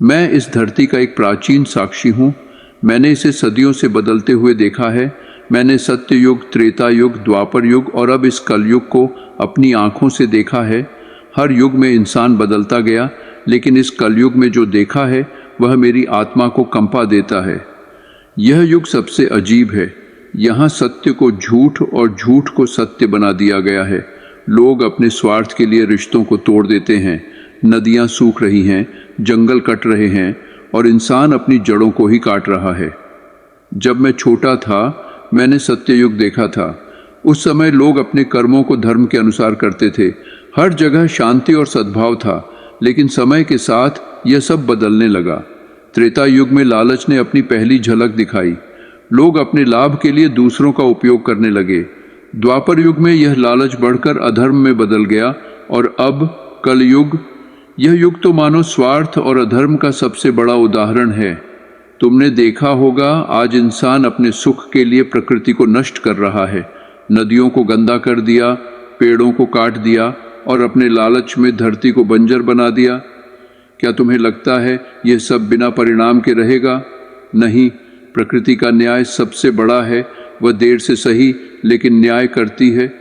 मैं इस धरती का एक प्राचीन साक्षी हूँ। मैंने इसे सदियों से बदलते हुए देखा है। मैंने सत्य युग, त्रेता युग, द्वापर युग और अब इस कलयुग को अपनी आंखों से देखा है। हर युग में इंसान बदलता गया, लेकिन इस कलयुग में जो देखा है वह मेरी आत्मा को कंपा देता है। यह युग सबसे अजीब है। यहाँ सत्य को झूठ और झूठ को सत्य बना दिया गया है। लोग अपने स्वार्थ के लिए रिश्तों को तोड़ देते हैं। नदियाँ सूख रही हैं, जंगल कट रहे हैं और इंसान अपनी जड़ों को ही काट रहा है। जब मैं छोटा था, मैंने सत्ययुग देखा था। उस समय लोग अपने कर्मों को धर्म के अनुसार करते थे। हर जगह शांति और सद्भाव था, लेकिन समय के साथ यह सब बदलने लगा। त्रेता युग में लालच ने अपनी पहली झलक दिखाई। लोग अपने लाभ के लिए दूसरों का उपयोग करने लगे। द्वापर युग में यह लालच बढ़कर अधर्म में बदल गया और अब कलयुग, यह युग तो मानो स्वार्थ और अधर्म का सबसे बड़ा उदाहरण है। तुमने देखा होगा, आज इंसान अपने सुख के लिए प्रकृति को नष्ट कर रहा है। नदियों को गंदा कर दिया, पेड़ों को काट दिया और अपने लालच में धरती को बंजर बना दिया। क्या तुम्हें लगता है यह सब बिना परिणाम के रहेगा? नहीं, प्रकृति का न्याय सबसे बड़ा है। वह देर से सही, लेकिन न्याय करती है।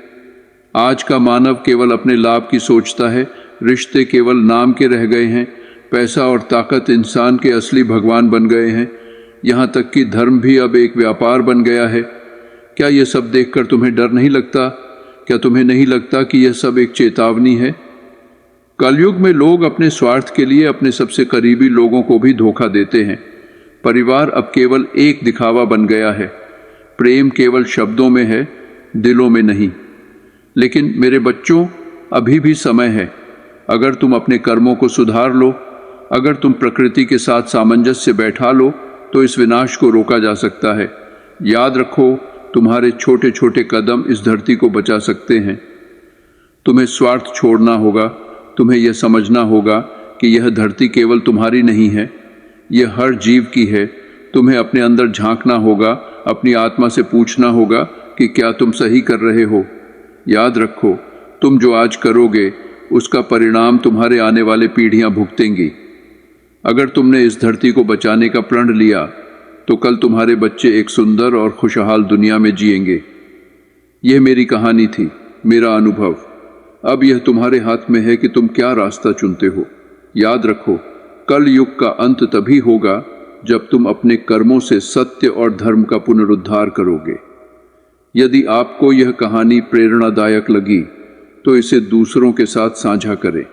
आज का मानव केवल अपने लाभ की सोचता है। रिश्ते केवल नाम के रह गए हैं। पैसा और ताकत इंसान के असली भगवान बन गए हैं। यहाँ तक कि धर्म भी अब एक व्यापार बन गया है। क्या यह सब देखकर तुम्हें डर नहीं लगता? क्या तुम्हें नहीं लगता कि यह सब एक चेतावनी है? कलयुग में लोग अपने स्वार्थ के लिए अपने सबसे करीबी लोगों को भी धोखा देते हैं। परिवार अब केवल एक दिखावा बन गया है। प्रेम केवल शब्दों में है, दिलों में नहीं। लेकिन मेरे बच्चों, अभी भी समय है। अगर तुम अपने कर्मों को सुधार लो, अगर तुम प्रकृति के साथ सामंजस्य बैठा लो, तो इस विनाश को रोका जा सकता है। याद रखो, तुम्हारे छोटे छोटे कदम इस धरती को बचा सकते हैं। तुम्हें स्वार्थ छोड़ना होगा। तुम्हें यह समझना होगा कि यह धरती केवल तुम्हारी नहीं है, यह हर जीव की है। तुम्हें अपने अंदर झांकना होगा, अपनी आत्मा से पूछना होगा कि क्या तुम सही कर रहे हो। याद रखो, तुम जो आज करोगे उसका परिणाम तुम्हारे आने वाले पीढ़ियां भुगतेंगी। अगर तुमने इस धरती को बचाने का प्रण लिया, तो कल तुम्हारे बच्चे एक सुंदर और खुशहाल दुनिया में जिएंगे। यह मेरी कहानी थी, मेरा अनुभव। अब यह तुम्हारे हाथ में है कि तुम क्या रास्ता चुनते हो। याद रखो, कल युग का अंत तभी होगा जब तुम अपने कर्मों से सत्य और धर्म का पुनरुद्धार करोगे। यदि आपको यह कहानी प्रेरणादायक लगी, तो इसे दूसरों के साथ साझा करें।